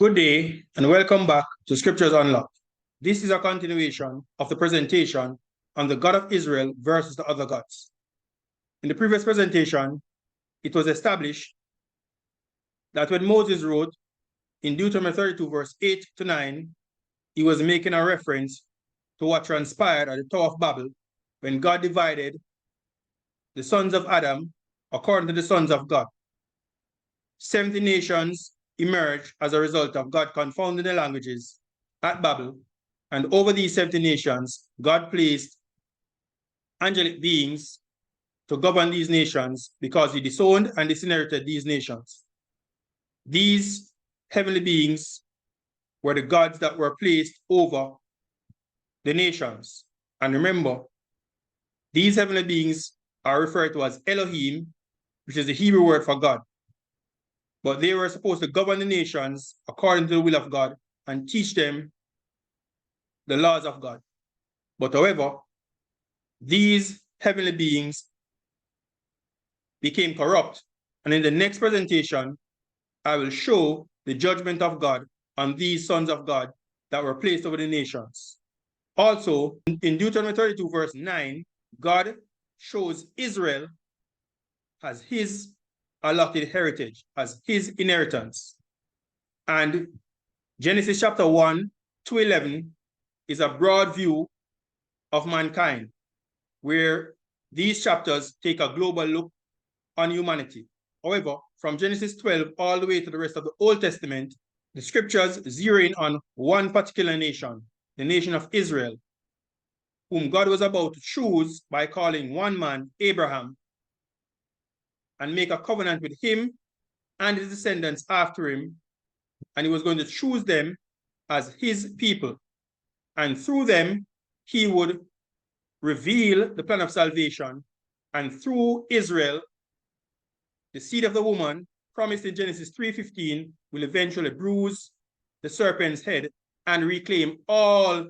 Good day and welcome back to Scriptures Unlocked. This is a continuation of the presentation on the God of Israel versus the other gods. In the previous presentation, it was established that when Moses wrote in Deuteronomy 32 verse 8 to 9, he was making a reference to what transpired at the Tower of Babel when God divided the sons of Adam according to the sons of God. 70 nations emerged as a result of God confounding the languages at Babel, and over these 70 nations, God placed angelic beings to govern these nations because he disowned and disinherited these nations. These heavenly beings were the gods that were placed over the nations. And remember, these heavenly beings are referred to as Elohim, which is the Hebrew word for God. But they were supposed to govern the nations according to the will of God and teach them the laws of God. But however, these heavenly beings became corrupt. And in the next presentation, I will show the judgment of God on these sons of God that were placed over the nations. Also, in Deuteronomy 32 verse 9, God shows Israel as his allotted heritage, as his inheritance. And Genesis chapter 1 to 11 is a broad view of mankind, where these chapters take a global look on humanity. However, from Genesis 12 all the way to the rest of the Old Testament, the scriptures zero in on one particular nation, the nation of Israel, whom God was about to choose by calling one man, Abraham, and make a covenant with him and his descendants after him, and he was going to choose them as his people. And through them, he would reveal the plan of salvation. And through Israel, the seed of the woman, promised in Genesis 3:15, will eventually bruise the serpent's head and reclaim all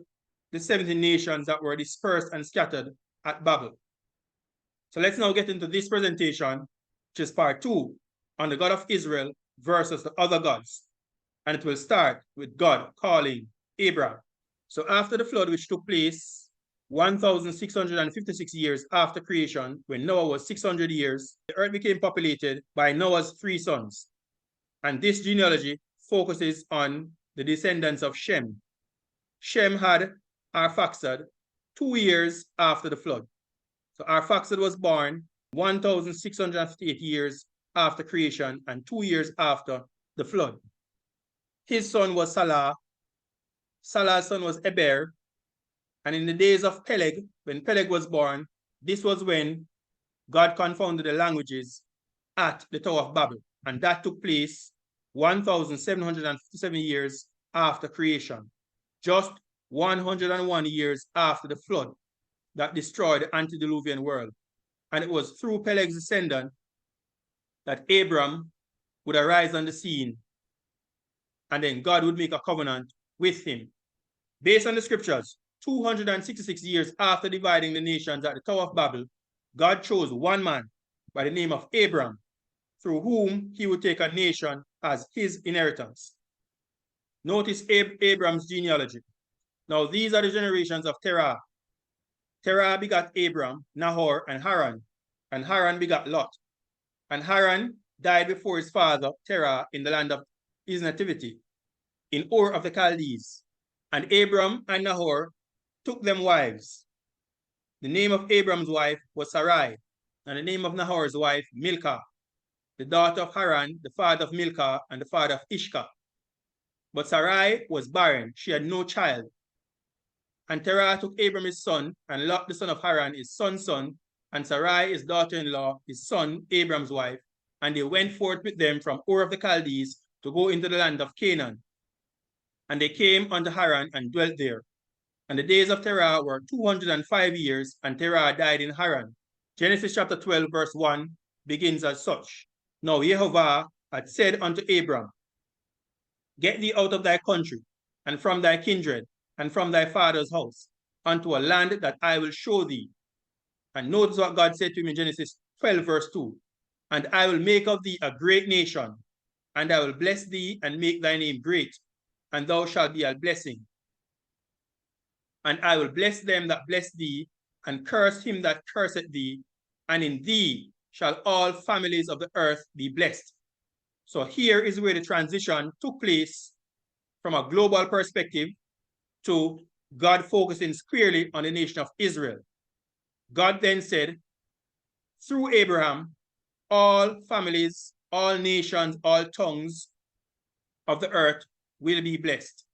the 70 nations that were dispersed and scattered at Babel. So let's now get into this presentation, which is part 2, on the God of Israel versus the other gods. And it will start with God calling Abraham. So after the flood, which took place 1,656 years after creation, when Noah was 600 years, the earth became populated by Noah's 3 sons. And this genealogy focuses on the descendants of Shem. Shem had Arphaxad 2 years after the flood. So Arphaxad was born 1,658 years after creation and 2 years after the flood. His son was Salah. Salah's son was Eber. And in the days of Peleg, when Peleg was born, this was when God confounded the languages at the Tower of Babel. And that took place 1,757 years after creation, just 101 years after the flood that destroyed the antediluvian world. And it was through Peleg's descendant that Abram would arise on the scene, and then God would make a covenant with him. Based on the scriptures, 266 years after dividing the nations at the Tower of Babel, God chose one man by the name of Abram, through whom he would take a nation as his inheritance. Notice Abram's genealogy. Now, these are the generations of Terah. Terah begot Abram, Nahor, and Haran. And Haran begot Lot. And Haran died before his father, Terah, in the land of his nativity, in Ur of the Chaldees. And Abram and Nahor took them wives. The name of Abram's wife was Sarai, and the name of Nahor's wife, Milcah, the daughter of Haran, the father of Milcah, and the father of Ishka. But Sarai was barren, she had no child. And Terah took Abram his son, and Lot the son of Haran his son's son, and Sarai his daughter-in-law, his son, Abram's wife, and they went forth with them from Ur of the Chaldees to go into the land of Canaan. And they came unto Haran and dwelt there. And the days of Terah were 205 years, and Terah died in Haran. Genesis chapter 12 verse 1 begins as such. Now Yehovah had said unto Abram, Get thee out of thy country, and from thy kindred, and from thy father's house, unto a land that I will show thee. And notice what God said to him in Genesis 12 verse 2. And I will make of thee a great nation, and I will bless thee and make thy name great, and thou shalt be a blessing. And I will bless them that bless thee, and curse him that curseth thee, and in thee shall all families of the earth be blessed. So here is where the transition took place from a global perspective to God focusing squarely on the nation of Israel. God then said, through Abraham, all families, all nations, all tongues of the earth will be blessed.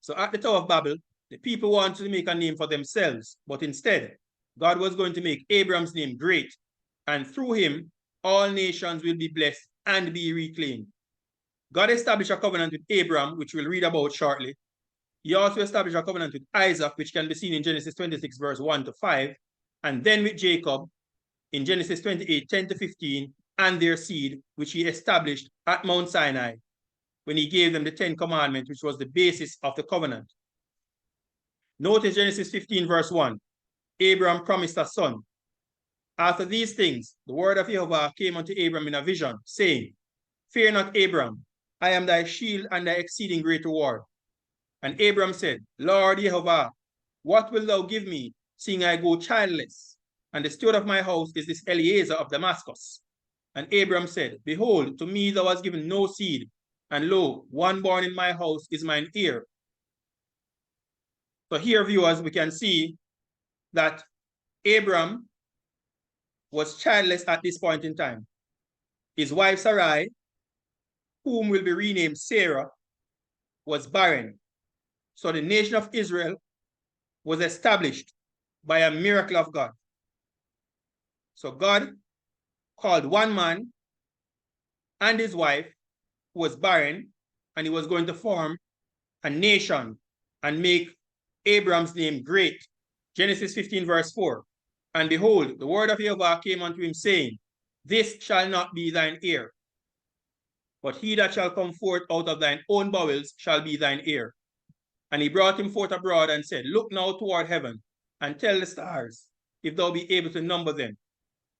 So at the Tower of Babel, the people wanted to make a name for themselves, but instead, God was going to make Abraham's name great, and through him, all nations will be blessed and be reclaimed. God established a covenant with Abraham, which we'll read about shortly. He also established a covenant with Isaac, which can be seen in Genesis 26, verse 1 to 5, and then with Jacob in Genesis 28, 10 to 15, and their seed, which he established at Mount Sinai when he gave them the 10 commandments, which was the basis of the covenant. Notice Genesis 15, verse 1. Abraham promised a son. After these things, the word of Yehovah came unto Abraham in a vision, saying, fear not, Abraham, I am thy shield and thy exceeding great reward. And Abraham said, Lord Yehovah, what wilt thou give me, seeing I go childless? And the steward of my house is this Eliezer of Damascus. And Abraham said, behold, to me thou hast given no seed, and lo, one born in my house is mine heir. So here, viewers, we can see that Abraham was childless at this point in time. His wife Sarai, whom will be renamed Sarah, was barren. So the nation of Israel was established by a miracle of God. So God called one man and his wife who was barren, and he was going to form a nation and make Abraham's name great. Genesis 15, verse 4. And behold, the word of Yehovah came unto him, saying, this shall not be thine heir, but he that shall come forth out of thine own bowels shall be thine heir. And he brought him forth abroad and said, look now toward heaven, and tell the stars, if thou be able to number them.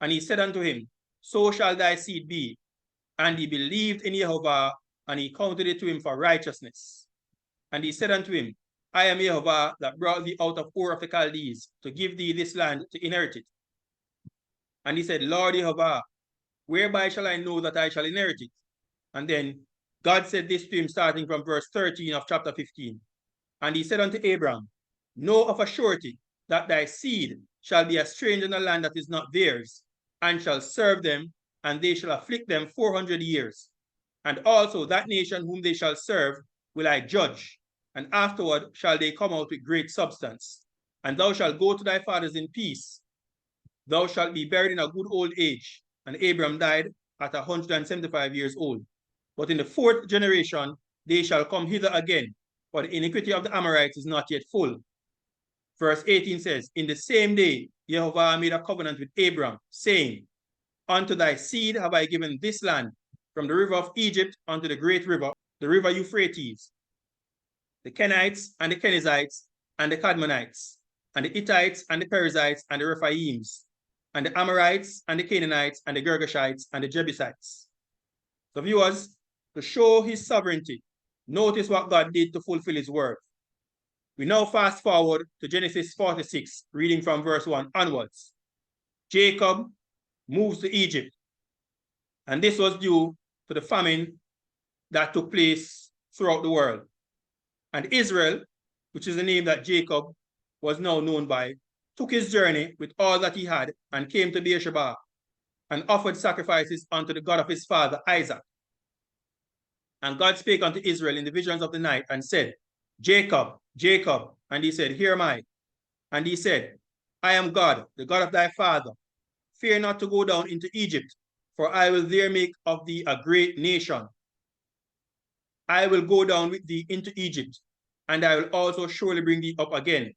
And he said unto him, so shall thy seed be. And he believed in Yehovah, and he counted it to him for righteousness. And he said unto him, I am Yehovah that brought thee out of Ur of the Chaldees, to give thee this land to inherit it. And he said, Lord Yehovah, whereby shall I know that I shall inherit it? And then God said this to him, starting from verse 13 of chapter 15. And he said unto Abraham, know of a surety that thy seed shall be a stranger in a land that is not theirs, and shall serve them, and they shall afflict them 400 years. And also that nation whom they shall serve will I judge, and afterward shall they come out with great substance. And thou shalt go to thy fathers in peace. Thou shalt be buried in a good old age. And Abraham died at 175 years old. But in the fourth generation they shall come hither again, for the iniquity of the Amorites is not yet full. Verse 18 says, in the same day Yehovah made a covenant with Abraham, saying, unto thy seed have I given this land, from the river of Egypt unto the great river, the river Euphrates, the Kenites and the Kenizzites and the Kadmonites, and the Hittites and the Perizzites and the Rephaims, and the Amorites and the Canaanites and the Girgashites and the Jebusites. So viewers, to show his sovereignty, notice what God did to fulfill his word. We now fast forward to Genesis 46, reading from verse 1 onwards. Jacob moves to Egypt, and this was due to the famine that took place throughout the world. And Israel, which is the name that Jacob was now known by, took his journey with all that he had and came to Beersheba and offered sacrifices unto the God of his father Isaac. And God spake unto Israel in the visions of the night and said, Jacob, Jacob. And he said, here am I. And he said, I am God, the God of thy father. Fear not to go down into Egypt, for I will there make of thee a great nation. I will go down with thee into Egypt, and I will also surely bring thee up again.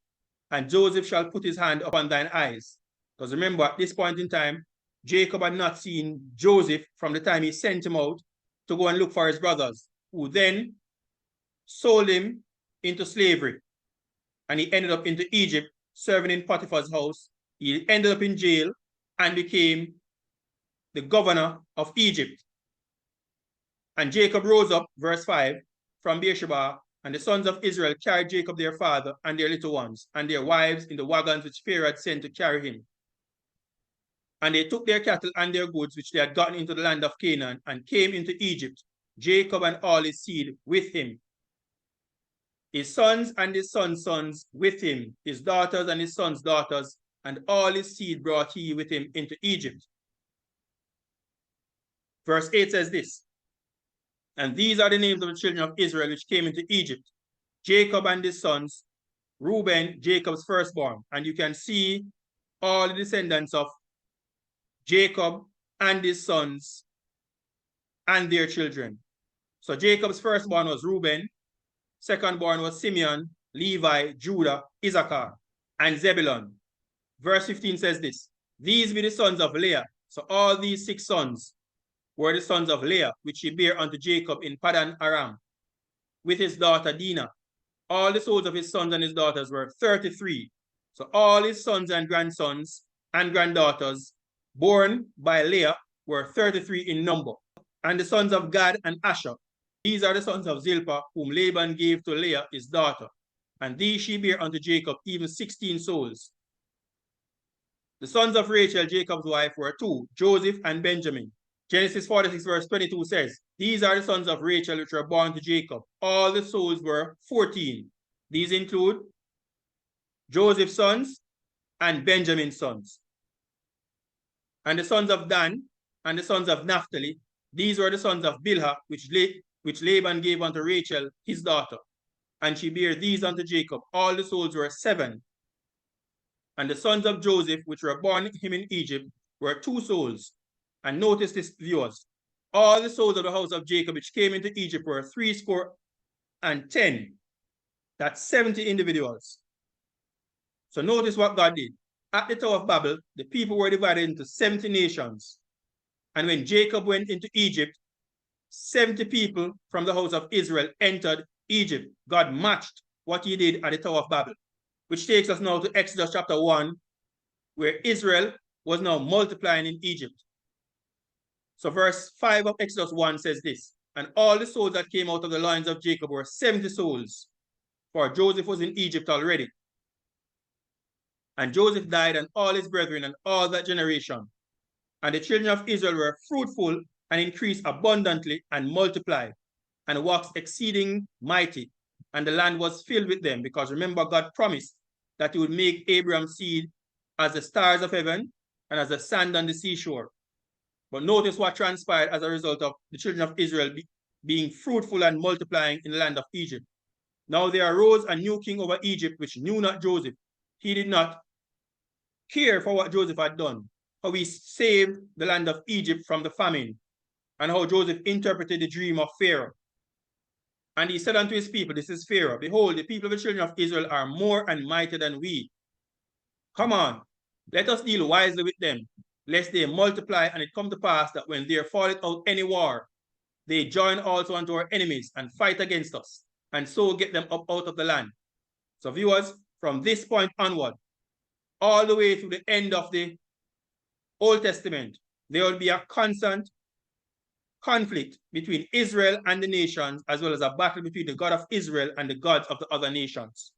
And Joseph shall put his hand upon thine eyes. Because remember, at this point in time, Jacob had not seen Joseph from the time he sent him out to go and look for his brothers, who then sold him into slavery. And he ended up into Egypt, serving in Potiphar's house. He ended up in jail and became the governor of Egypt. And Jacob rose up, verse 5, from Beersheba, and the sons of Israel carried Jacob their father and their little ones and their wives in the wagons which Pharaoh had sent to carry him. And they took their cattle and their goods which they had gotten into the land of Canaan and came into Egypt, Jacob and all his seed with him, his sons and his sons' sons with him, his daughters and his sons' daughters, and all his seed brought he with him into Egypt. Verse 8 says this, and these are the names of the children of Israel which came into Egypt, Jacob and his sons, Reuben, Jacob's firstborn. And you can see all the descendants of Jacob and his sons and their children. So Jacob's firstborn was Reuben, secondborn was Simeon, Levi, Judah, Issachar, and Zebulun. Verse 15 says this, these be the sons of Leah. So all these 6 sons were the sons of Leah, which he bare unto Jacob in Paddan Aram, with his daughter Dinah. All the souls of his sons and his daughters were 33. So all his sons and grandsons and granddaughters born by Leah were 33 in number. And the sons of Gad and Asher, these are the sons of Zilpah, whom Laban gave to Leah his daughter. And these she bare unto Jacob, even 16 souls. The sons of Rachel, Jacob's wife, were 2, Joseph and Benjamin. Genesis 46 verse 22 says, these are the sons of Rachel which were born to Jacob. All the souls were 14. These include Joseph's sons and Benjamin's sons. And the sons of Dan and the sons of Naphtali, these were the sons of Bilhah, which Laban gave unto Rachel, his daughter. And she bare these unto Jacob. All the souls were 7. And the sons of Joseph, which were born him in Egypt, were 2 souls. And notice this, viewers. All the souls of the house of Jacob which came into Egypt were 70. That's 70 individuals. So notice what God did. At the Tower of Babel, the people were divided into 70 nations. And when Jacob went into Egypt, 70 people from the house of Israel entered Egypt. God matched what he did at the Tower of Babel, which takes us now to Exodus chapter 1, where Israel was now multiplying in Egypt. So verse 5 of Exodus 1 says this, and all the souls that came out of the loins of Jacob were 70 souls, for Joseph was in Egypt already. And Joseph died, and all his brethren, and all that generation. And the children of Israel were fruitful, and increased abundantly, and multiplied, and waxed exceeding mighty. And the land was filled with them, because remember, God promised that he would make Abraham's seed as the stars of heaven, and as the sand on the seashore. But notice what transpired as a result of the children of Israel being fruitful and multiplying in the land of Egypt. Now there arose a new king over Egypt, which knew not Joseph. He did not care for what Joseph had done, how he saved the land of Egypt from the famine, and how Joseph interpreted the dream of Pharaoh. And he said unto his people, this is Pharaoh, behold, the people of the children of Israel are more and mightier than we. Come on, let us deal wisely with them, lest they multiply, and it come to pass that when there falleth out any war, they join also unto our enemies and fight against us, and so get them up out of the land. So viewers, from this point onward, all the way to the end of the Old Testament, there will be a constant conflict between Israel and the nations, as well as a battle between the God of Israel and the gods of the other nations.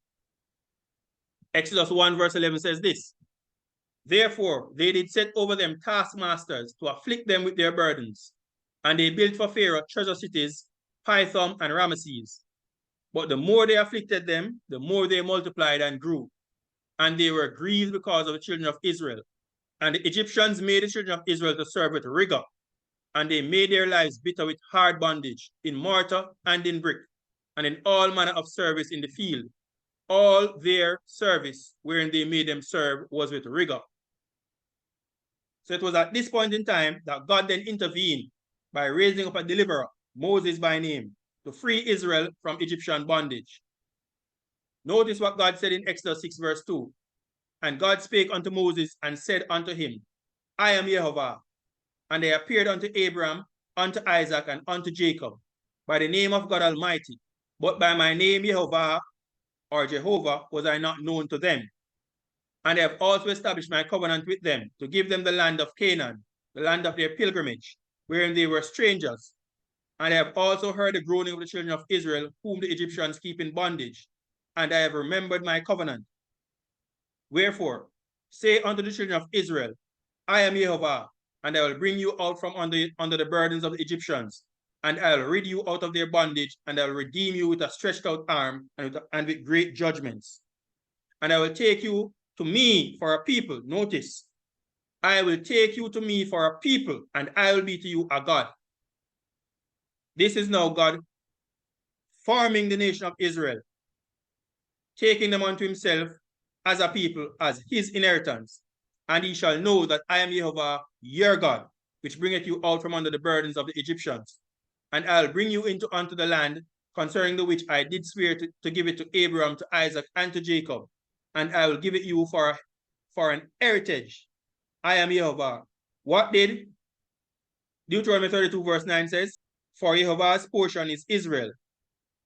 Exodus 1 verse 11 says this, therefore they did set over them taskmasters to afflict them with their burdens, and they built for Pharaoh treasure cities, Pithom and Ramesses. But the more they afflicted them, the more they multiplied and grew, and they were grieved because of the children of Israel. And the Egyptians made the children of Israel to serve with rigor, and they made their lives bitter with hard bondage, in mortar and in brick, and in all manner of service in the field. All their service wherein they made them serve was with rigor. So it was at this point in time that God then intervened by raising up a deliverer, Moses by name, to free Israel from Egyptian bondage. Notice what God said in Exodus 6 verse 2. And God spake unto Moses and said unto him, I am Yehovah. And they appeared unto Abraham, unto Isaac, and unto Jacob, by the name of God Almighty. But by my name Yehovah, or Jehovah, was I not known to them. And I have also established my covenant with them, to give them the land of Canaan, the land of their pilgrimage, wherein they were strangers. And I have also heard the groaning of the children of Israel, whom the Egyptians keep in bondage, and I have remembered my covenant. Wherefore, say unto the children of Israel, I am Yehovah, and I will bring you out from under the burdens of the Egyptians, and I will rid you out of their bondage, and I will redeem you with a stretched out arm and with great judgments. And I will take you to me for a people. Notice, I will take you to me for a people, and I will be to you a God. This is now God forming the nation of Israel, taking them unto himself as a people, as his inheritance. And he shall know that I am Yehovah, your God, which bringeth you out from under the burdens of the Egyptians. And I'll bring you unto the land concerning the which I did swear to give it to Abraham, to Isaac, and to Jacob. And I will give it you for an heritage. I am Yehovah. What did Deuteronomy 32 verse 9 says? For Yehovah's portion is Israel,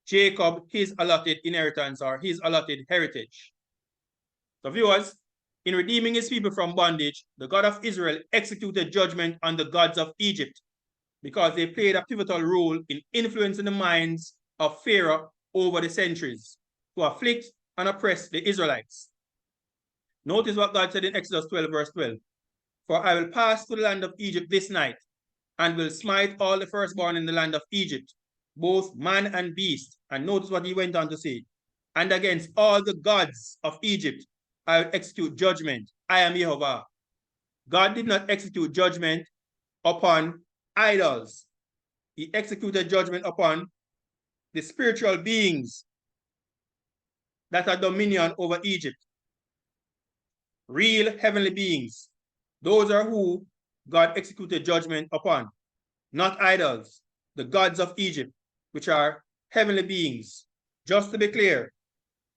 Jacob his allotted inheritance, or his allotted heritage. So viewers, in redeeming his people from bondage, the God of Israel executed judgment on the gods of Egypt because they played a pivotal role in influencing the minds of Pharaoh over the centuries to afflict and oppress the Israelites. Notice what God said in Exodus 12 verse 12. For I will pass through the land of Egypt this night, and will smite all the firstborn in the land of Egypt, both man and beast. And notice what he went on to say. And against all the gods of Egypt, I will execute judgment. I am Yehovah. God did not execute judgment upon idols. He executed judgment upon the spiritual beings that had dominion over Egypt. Real heavenly beings. Those are who God executed judgment upon, not idols, the gods of Egypt, which are heavenly beings. Just to be clear,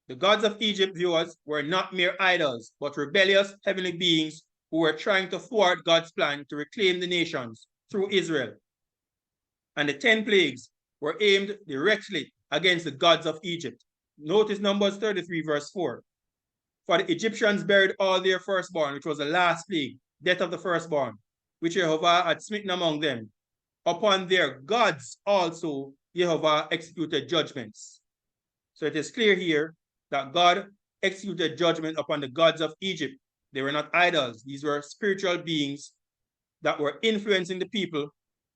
the gods of Egypt, viewers, were not mere idols, but rebellious heavenly beings who were trying to thwart God's plan to reclaim the nations through Israel. And the 10 plagues were aimed directly against the gods of Egypt. Notice Numbers 33 verse 4. For the Egyptians buried all their firstborn, which was the last plague, death of the firstborn, which Yehovah had smitten among them. Upon their gods also Yehovah executed judgments. So it is clear here that God executed judgment upon the gods of Egypt. They were not idols. These were spiritual beings that were influencing the people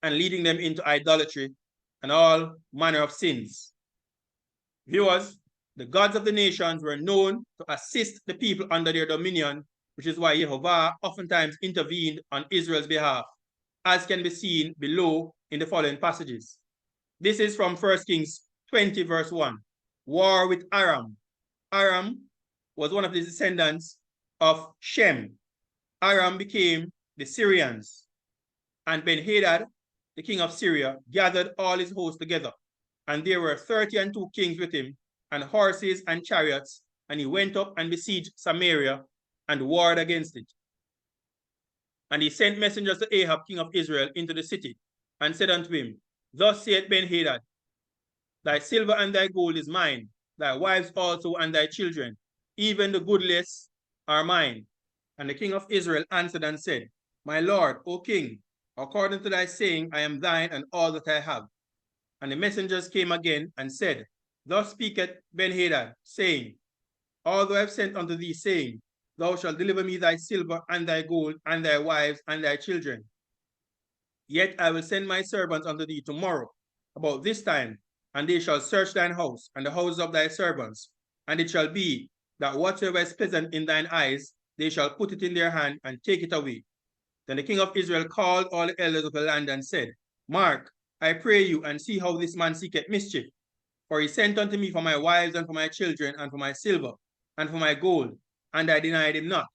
and leading them into idolatry and all manner of sins. Viewers, the gods of the nations were known to assist the people under their dominion, which is why Yehovah oftentimes intervened on Israel's behalf, as can be seen below in the following passages. This is from 1 Kings 20 verse 1. War with Aram. Aram was one of the descendants of Shem. Aram became the Syrians. And Ben-Hadad, the king of Syria, gathered all his hosts together. And there were 32 kings with him, and horses and chariots. And he went up and besieged Samaria and warred against it. And he sent messengers to Ahab, king of Israel, into the city, and said unto him, Thus saith Ben-Hadad, Thy silver and thy gold is mine, thy wives also and thy children, even the goodliest are mine. And the king of Israel answered and said, My lord, O king, according to thy saying, I am thine and all that I have. And the messengers came again and said, Thus speaketh Ben-Hadad, saying, Although I have sent unto thee, saying, Thou shalt deliver me thy silver and thy gold and thy wives and thy children. Yet I will send my servants unto thee tomorrow, about this time, and they shall search thine house and the houses of thy servants. And it shall be that whatsoever is pleasant in thine eyes, they shall put it in their hand and take it away. Then the king of Israel called all the elders of the land and said, Mark, I pray you, and see how this man seeketh mischief. For he sent unto me for my wives and for my children and for my silver and for my gold, and I denied him not.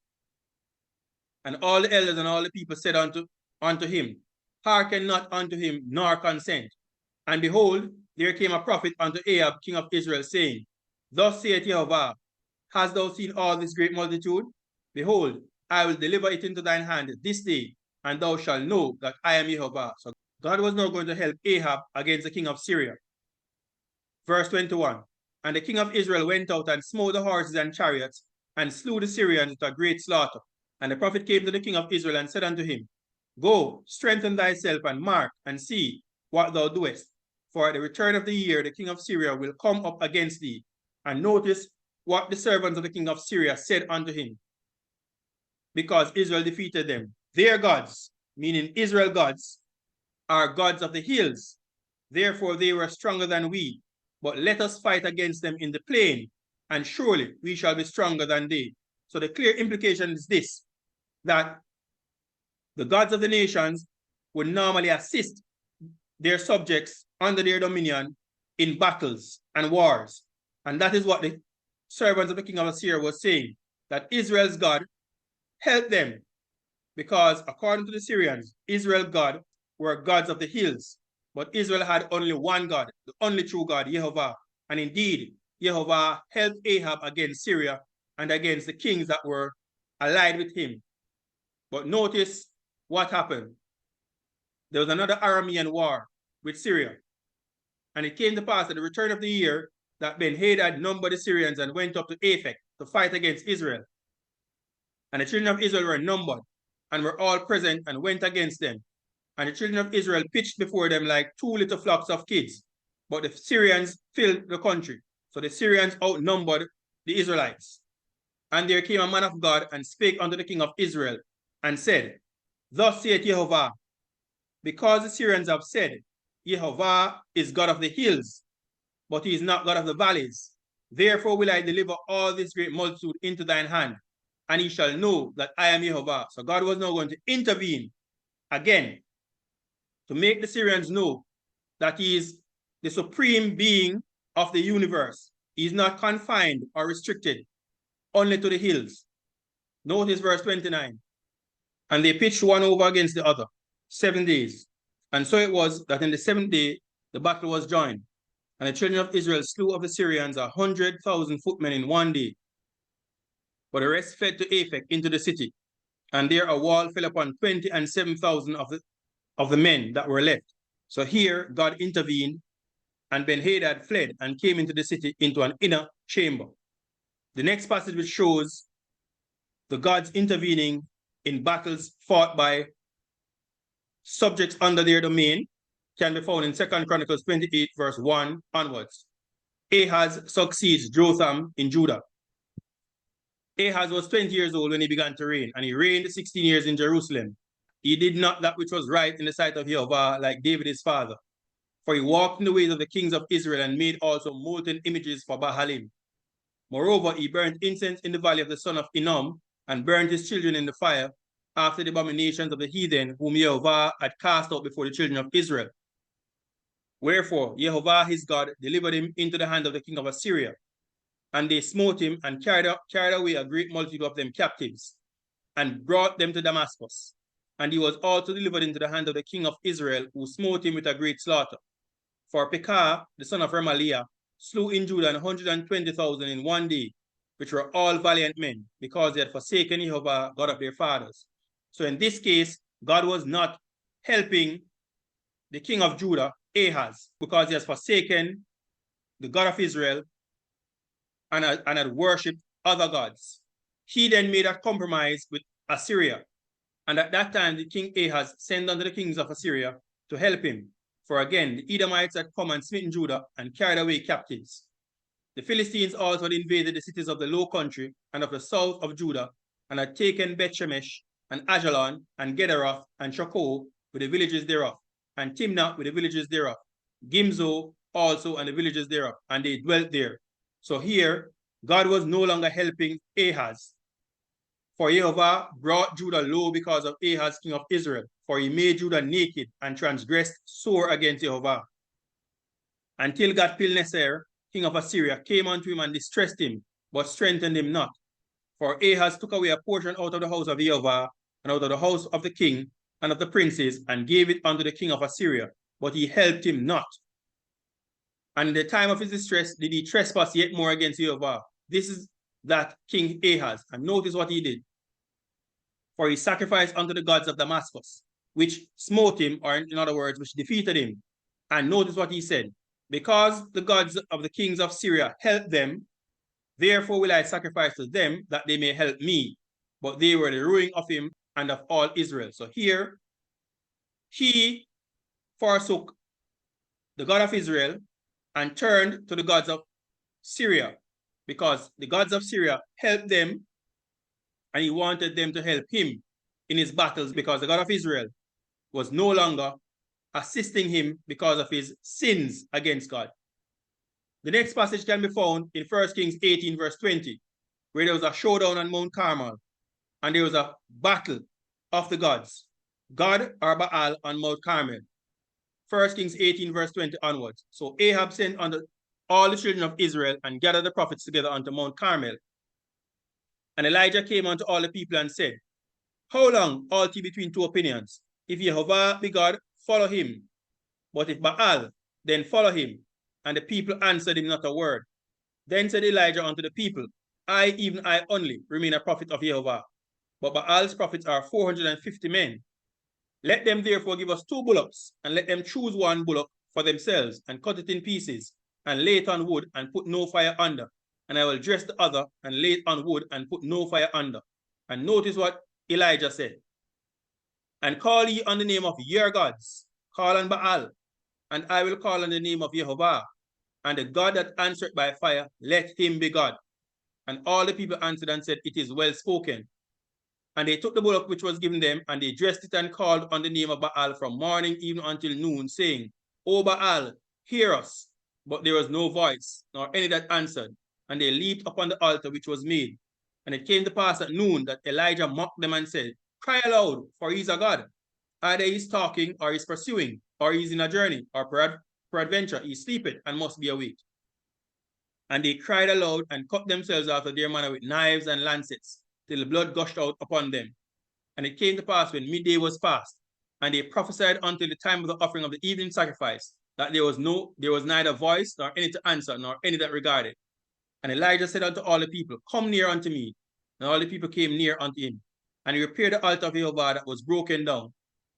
And all the elders and all the people said unto him, Hearken not unto him, nor consent. And behold, there came a prophet unto Ahab, king of Israel, saying, Thus saith Yehovah, Hast thou seen all this great multitude? Behold, I will deliver it into thine hand this day, and thou shalt know that I am Yehovah. So God was now going to help Ahab against the king of Syria. Verse 21, And the king of Israel went out and smote the horses and chariots, and slew the Syrians with a great slaughter. And the prophet came to the king of Israel and said unto him, Go, strengthen thyself, and mark, and see what thou doest. for at the return of the year, the king of Syria will come up against thee. And notice what the servants of the king of Syria said unto him, because Israel defeated them. Their gods, meaning Israel gods, are gods of the hills. Therefore they were stronger than we. But let us fight against them in the plain, and surely we shall be stronger than they. So the clear implication is this, that the gods of the nations would normally assist their subjects under their dominion in battles and wars. And that is what the servants of the king of Assyria was saying, that Israel's God helped them, because according to the Syrians, Israel's God were gods of the hills, but Israel had only one God, the only true God, Yehovah. And indeed, Yehovah helped Ahab against Syria and against the kings that were allied with him. But notice what happened. There was another Aramean war with Syria. And it came to pass at the return of the year that Ben-Hadad numbered the Syrians and went up to Aphek to fight against Israel. And the children of Israel were numbered and were all present and went against them. And the children of Israel pitched before them like two little flocks of kids. But the Syrians filled the country. So the Syrians outnumbered the Israelites. And there came a man of God and spake unto the king of Israel and said, Thus saith Yehovah, because the Syrians have said, Yehovah is God of the hills, but he is not God of the valleys. Therefore will I deliver all this great multitude into thine hand, and he shall know that I am Yehovah. So God was now going to intervene again to make the Syrians know that he is the supreme being of the universe. He is not confined or restricted only to the hills. Notice verse 29. And they pitched one over against the other 7 days. And so it was that in the 7th day, the battle was joined. And the children of Israel slew of the Syrians 100,000 footmen in 1 day. But the rest fled to Aphek into the city. And there a wall fell upon 20 and 7,000 of the men that were left. So here God intervened, and Ben-Hadad fled and came into the city into an inner chamber. The next passage which shows the gods intervening in battles fought by subjects under their domain can be found in 2 Chronicles 28 verse 1 onwards. Ahaz succeeds Jotham in Judah. Ahaz was 20 years old when he began to reign, and he reigned 16 years in Jerusalem. He did not that which was right in the sight of Yehovah like David his father. For he walked in the ways of the kings of Israel and made also molten images for Baalim. Moreover, he burnt incense in the valley of the son of Hinnom and burnt his children in the fire after the abominations of the heathen whom Yehovah had cast out before the children of Israel. Wherefore, Yehovah his God delivered him into the hand of the king of Assyria. And they smote him and carried away a great multitude of them captives and brought them to Damascus. And he was also delivered into the hand of the king of Israel, who smote him with a great slaughter. For Pekah, the son of Remaliah, slew in Judah 120,000 in 1 day, which were all valiant men, because they had forsaken Yehovah, God of their fathers. So in this case, God was not helping the king of Judah, Ahaz, because he has forsaken the God of Israel and had worshipped other gods. He then made a compromise with Assyria. And at that time, the king Ahaz sent unto the kings of Assyria to help him. For again, the Edomites had come and smitten Judah and carried away captives. The Philistines also had invaded the cities of the low country and of the south of Judah, and had taken Bethshemesh and Ajalon and Gederoth and Shokoh with the villages thereof, and Timnah with the villages thereof, Gimzo also and the villages thereof, and they dwelt there. So here, God was no longer helping Ahaz. For Yehovah brought Judah low because of Ahaz, king of Israel, for he made Judah naked and transgressed sore against Yehovah. Until Gat-Pilneser, king of Assyria, came unto him and distressed him, but strengthened him not. For Ahaz took away a portion out of the house of Yehovah, and out of the house of the king, and of the princes, and gave it unto the king of Assyria, but he helped him not. And in the time of his distress did he trespass yet more against Yehovah. This is that king Ahaz. And notice what he did. For he sacrificed unto the gods of Damascus, which smote him, or in other words, which defeated him. And notice what he said. Because the gods of the kings of Syria helped them, therefore will I sacrifice to them that they may help me. But they were the ruin of him and of all Israel. So here, he forsook the God of Israel and turned to the gods of Syria, because the gods of Syria helped them and he wanted them to help him in his battles, because the God of Israel was no longer assisting him because of his sins against God. The next passage can be found in 1 Kings 18 verse 20, where there was a showdown on Mount Carmel and there was a battle of the gods, God or Baal on Mount Carmel. 1 Kings 18 verse 20 onwards. So Ahab sent unto all the children of Israel and gathered the prophets together unto Mount Carmel. And Elijah came unto all the people and said, how long halt ye between two opinions? If Yehovah be God, follow him. But if Baal, then follow him. And the people answered him not a word. Then said Elijah unto the people, I, even I only, remain a prophet of Yehovah. But Baal's prophets are 450 men. Let them therefore give us 2 bullocks, and let them choose 1 bullock for themselves, and cut it in pieces, and lay it on wood, and put no fire under. And I will dress the other, and lay it on wood, and put no fire under. And notice what Elijah said. And call ye on the name of your gods, call on Baal, and I will call on the name of Yehovah. And the God that answered by fire, let him be God. And all the people answered and said, it is well spoken. And they took the bullock which was given them, and they dressed it and called on the name of Baal from morning even until noon, saying, O Baal, hear us. But there was no voice, nor any that answered. And they leaped upon the altar which was made. And it came to pass at noon that Elijah mocked them and said, cry aloud, for he is a God. Either he is talking, or he is pursuing, or he is in a journey, or peradventure he sleepeth and must be awake. And they cried aloud and cut themselves after their manner with knives and lancets, till the blood gushed out upon them. And it came to pass when midday was past, and they prophesied until the time of the offering of the evening sacrifice, that there was neither voice, nor any to answer, nor any that regarded. And Elijah said unto all the people, come near unto me. And all the people came near unto him. And he repaired the altar of Yehovah that was broken down.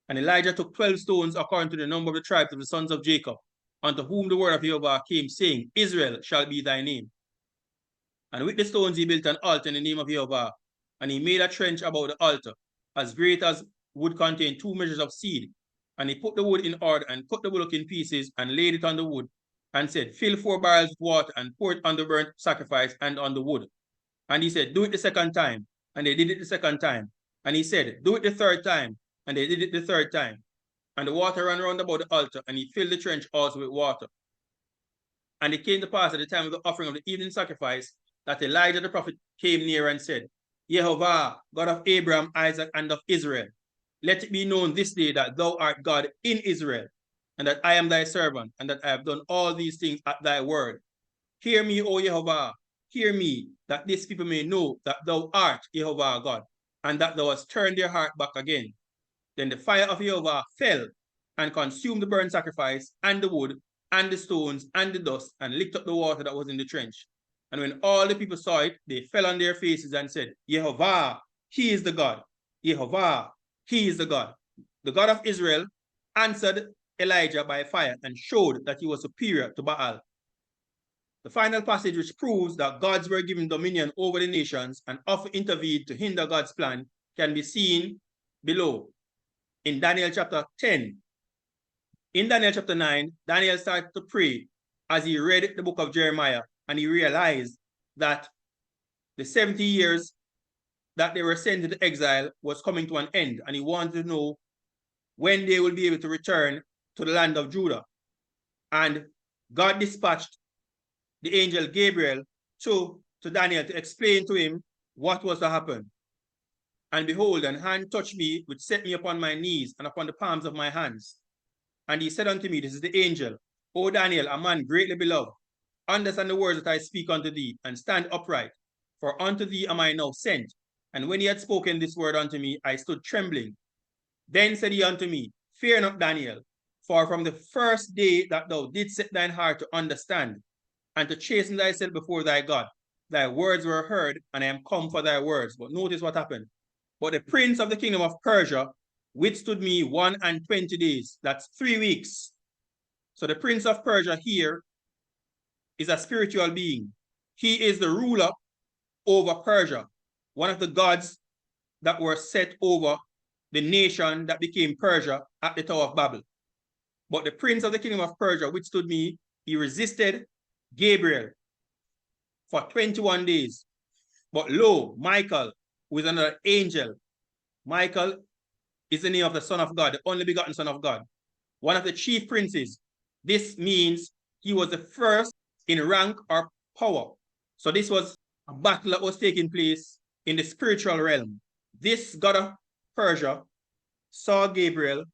And Elijah took 12 stones according to the number of the tribes of the sons of Jacob, unto whom the word of Yehovah came, saying, Israel shall be thy name. And with the stones he built an altar in the name of Yehovah. And he made a trench about the altar, as great as would contain 2 measures of seed. And he put the wood in order, and cut the bullock in pieces, and laid it on the wood, and said, fill 4 barrels with water, and pour it on the burnt sacrifice and on the wood. And he said, do it the second time. And they did it the second time. And he said, do it the third time. And they did it the third time. And the water ran round about the altar, and he filled the trench also with water. And it came to pass at the time of the offering of the evening sacrifice, that Elijah the prophet came near and said, Yehovah, God of Abraham, Isaac, and of Israel, let it be known this day that thou art God in Israel, and that I am thy servant, and that I have done all these things at thy word. Hear me, O Yehovah, hear me, that this people may know that thou art Yehovah God, and that thou hast turned their heart back again. Then the fire of Yehovah fell and consumed the burnt sacrifice, and the wood, and the stones, and the dust, and licked up the water that was in the trench. And when all the people saw it, they fell on their faces and said, Yehovah, he is the God. Yehovah, he is the God. The God of Israel answered Elijah by fire and showed that he was superior to Baal. The final passage, which proves that gods were given dominion over the nations and often intervened to hinder God's plan, can be seen below in Daniel chapter 10. In Daniel chapter 9, Daniel started to pray as he read the book of Jeremiah, and he realized that the 70 years that they were sent into exile was coming to an end, and he wanted to know when they will be able to return to the land of Judah. And God dispatched the angel Gabriel to Daniel to explain to him what was to happen. And behold, an hand touched me, which set me upon my knees and upon the palms of my hands. And he said unto me, this is the angel, O Daniel, a man greatly beloved, understand the words that I speak unto thee, and stand upright, for unto thee am I now sent. And when he had spoken this word unto me, I stood trembling. Then said he unto me, fear not, Daniel, for from the first day that thou didst set thine heart to understand, and to chasten thyself before thy God, thy words were heard, and I am come for thy words. But notice what happened. But the prince of the kingdom of Persia withstood me 21 days. That's 3 weeks. So the prince of Persia here is a spiritual being. He is the ruler over Persia, one of the gods that were set over the nation that became Persia at the Tower of Babel. But the prince of the kingdom of Persia withstood me. He resisted Gabriel for 21 days. But lo, Michael, who is another angel. Michael is the name of the Son of God, the only begotten Son of God, one of the chief princes. This means he was the first in rank or power. So this was a battle that was taking place in the spiritual realm. This god of Persia saw Gabriel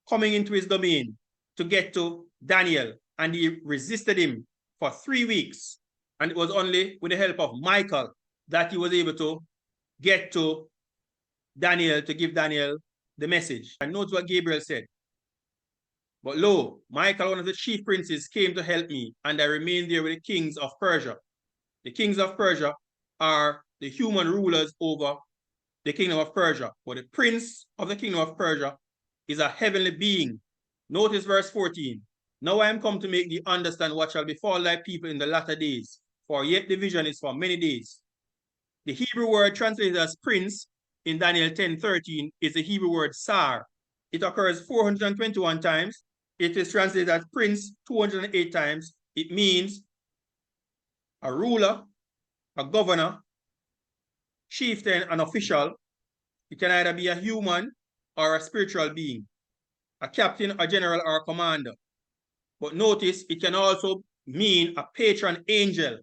coming into his domain to get to Daniel, and he resisted him for 3 weeks. And it was only with the help of Michael that he was able to get to Daniel to give Daniel the message. And note what Gabriel said. But lo, Michael, one of the chief princes, came to help me, and I remained there with the kings of Persia. The kings of Persia are the human rulers over the kingdom of Persia. But the prince of the kingdom of Persia is a heavenly being. Notice verse 14. Now I am come to make thee understand what shall befall thy people in the latter days, for yet the vision is for many days. The Hebrew word translated as prince in Daniel 10:13 is the Hebrew word sar. It occurs 421 times. It is translated as prince 208 times. It means a ruler, a governor, chieftain, an official. It can either be a human or a spiritual being, a captain, a general, or a commander. But notice it can also mean a patron angel,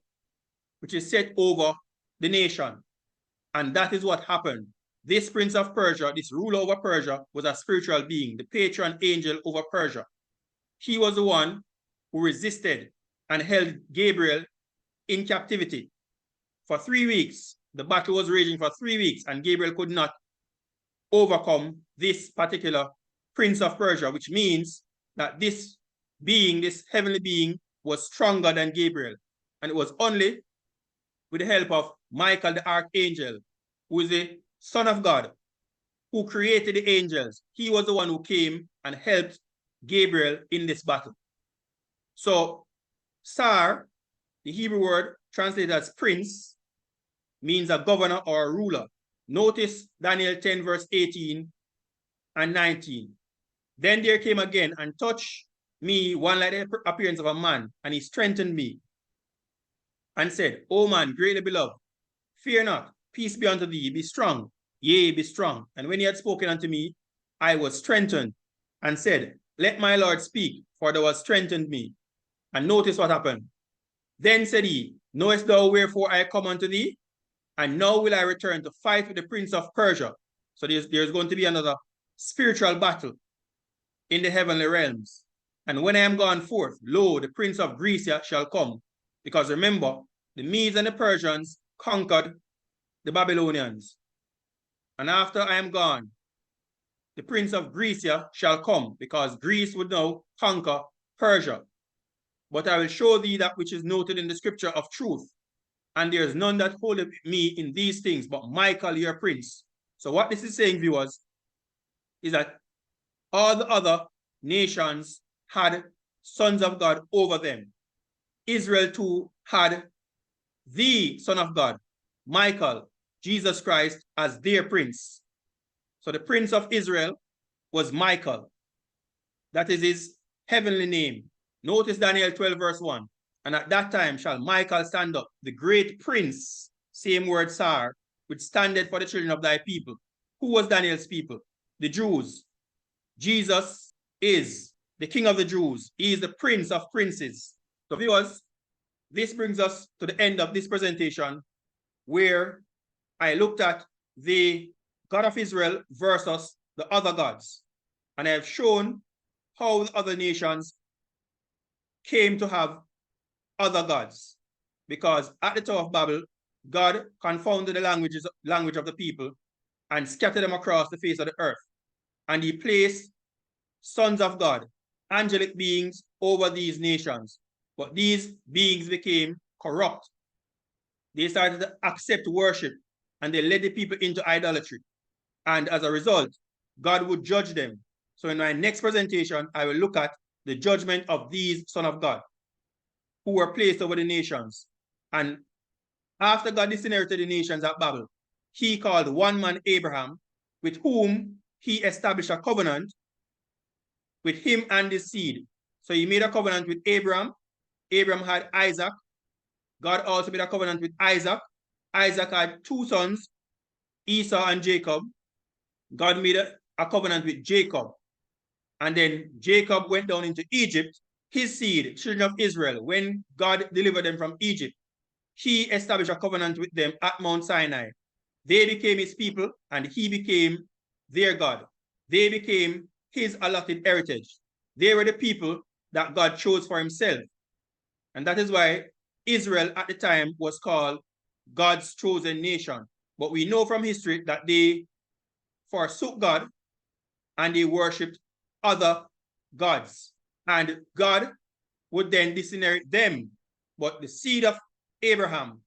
which is set over the nation. And that is what happened. This prince of Persia, this ruler over Persia, was a spiritual being, the patron angel over Persia. He was the one who resisted and held Gabriel in captivity for 3 weeks. The battle was raging for 3 weeks, and Gabriel could not overcome this particular prince of Persia, which means that this being, this heavenly being, was stronger than Gabriel. And it was only with the help of Michael the archangel, who is the Son of God, who created the angels. He was the one who came and helped Gabriel in this battle. So, Sar, the Hebrew word translated as prince, means a governor or a ruler. Notice Daniel 10 verse 18 and 19. Then there came again and touched me one like the appearance of a man, and he strengthened me and said, O man, greatly beloved, fear not, peace be unto thee, be strong, yea, be strong. And when he had spoken unto me, I was strengthened and said, let my Lord speak, for thou hast strengthened me. And notice what happened. Then said he, knowest thou wherefore I come unto thee? And now will I return to fight with the prince of Persia. So there's going to be another spiritual battle in the heavenly realms. And when I am gone forth, lo, the prince of Grecia shall come. Because remember, the Medes and the Persians conquered the Babylonians. And after I am gone, the prince of Grecia shall come, because Greece would now conquer Persia. But I will show thee that which is noted in the scripture of truth. And there is none that holdeth me in these things, but Michael your prince. So what this is saying, viewers, is that all the other nations had sons of God over them. Israel too had the Son of God, Michael, Jesus Christ, as their prince. So the prince of Israel was Michael. That is his heavenly name. Notice Daniel 12 verse 1. And at that time shall Michael stand up, the great prince, same word Sar, which standeth for the children of thy people. Who was Daniel's people? The Jews. Jesus is the King of the Jews. He is the Prince of Princes. So viewers, this brings us to the end of this presentation, where I looked at the God of Israel versus the other gods. And I have shown how the other nations came to have other gods. Because at the Tower of Babel, God confounded the language of the people and scattered them across the face of the earth. And he placed sons of God, angelic beings, over these nations. But these beings became corrupt. They started to accept worship, and they led the people into idolatry. And as a result, God would judge them. So in my next presentation, I will look at the judgment of these sons of God who were placed over the nations. And after God disinherited the nations at Babel, he called one man Abraham, with whom he established a covenant with him and his seed. So he made a covenant with Abraham. Abraham had Isaac. God also made a covenant with Isaac. Isaac had two sons, Esau and Jacob. God made a covenant with Jacob. And then Jacob went down into Egypt. His seed, children of Israel, when God delivered them from Egypt, he established a covenant with them at Mount Sinai. They became his people and he became their God. They became his allotted heritage. They were the people that God chose for himself. And that is why Israel at the time was called God's chosen nation. But we know from history that they forsook God and they worshipped other gods. And God would then disinherit them. But the seed of Abraham,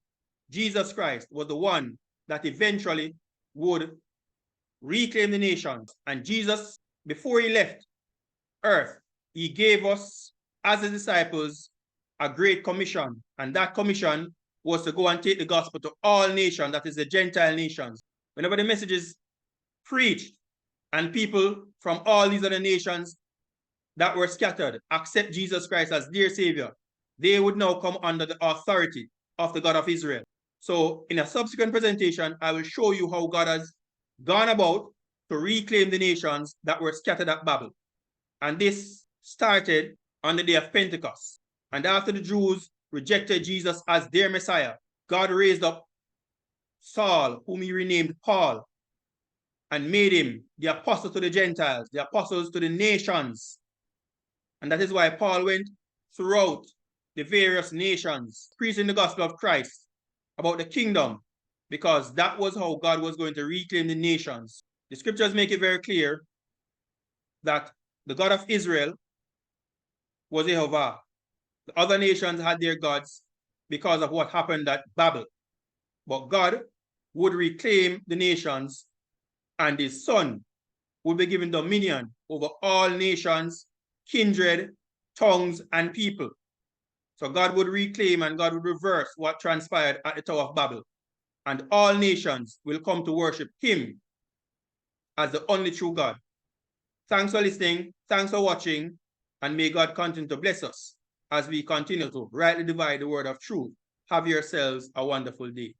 Jesus Christ, was the one that eventually would reclaim the nations. And Jesus, before he left earth, he gave us, as his disciples, a great commission. And that commission was to go and take the gospel to all nations, that is the Gentile nations. Whenever the message is preached and people from all these other nations that were scattered accept Jesus Christ as their Savior, they would now come under the authority of the God of Israel. So in a subsequent presentation, I will show you how God has gone about to reclaim the nations that were scattered at Babel. And this started on the day of Pentecost. And after the Jews rejected Jesus as their Messiah, God raised up Saul, whom he renamed Paul, and made him the apostle to the Gentiles, the apostles to the nations. And that is why Paul went throughout the various nations, preaching the gospel of Christ about the kingdom, because that was how God was going to reclaim the nations. The scriptures make it very clear that the God of Israel was Yehovah. The other nations had their gods because of what happened at Babel. But God would reclaim the nations, and his son would be given dominion over all nations, kindred, tongues, and people. So God would reclaim and God would reverse what transpired at the Tower of Babel. And all nations will come to worship him as the only true God. Thanks for listening. Thanks for watching. And may God continue to bless us as we continue to rightly divide the word of truth. Have yourselves a wonderful day.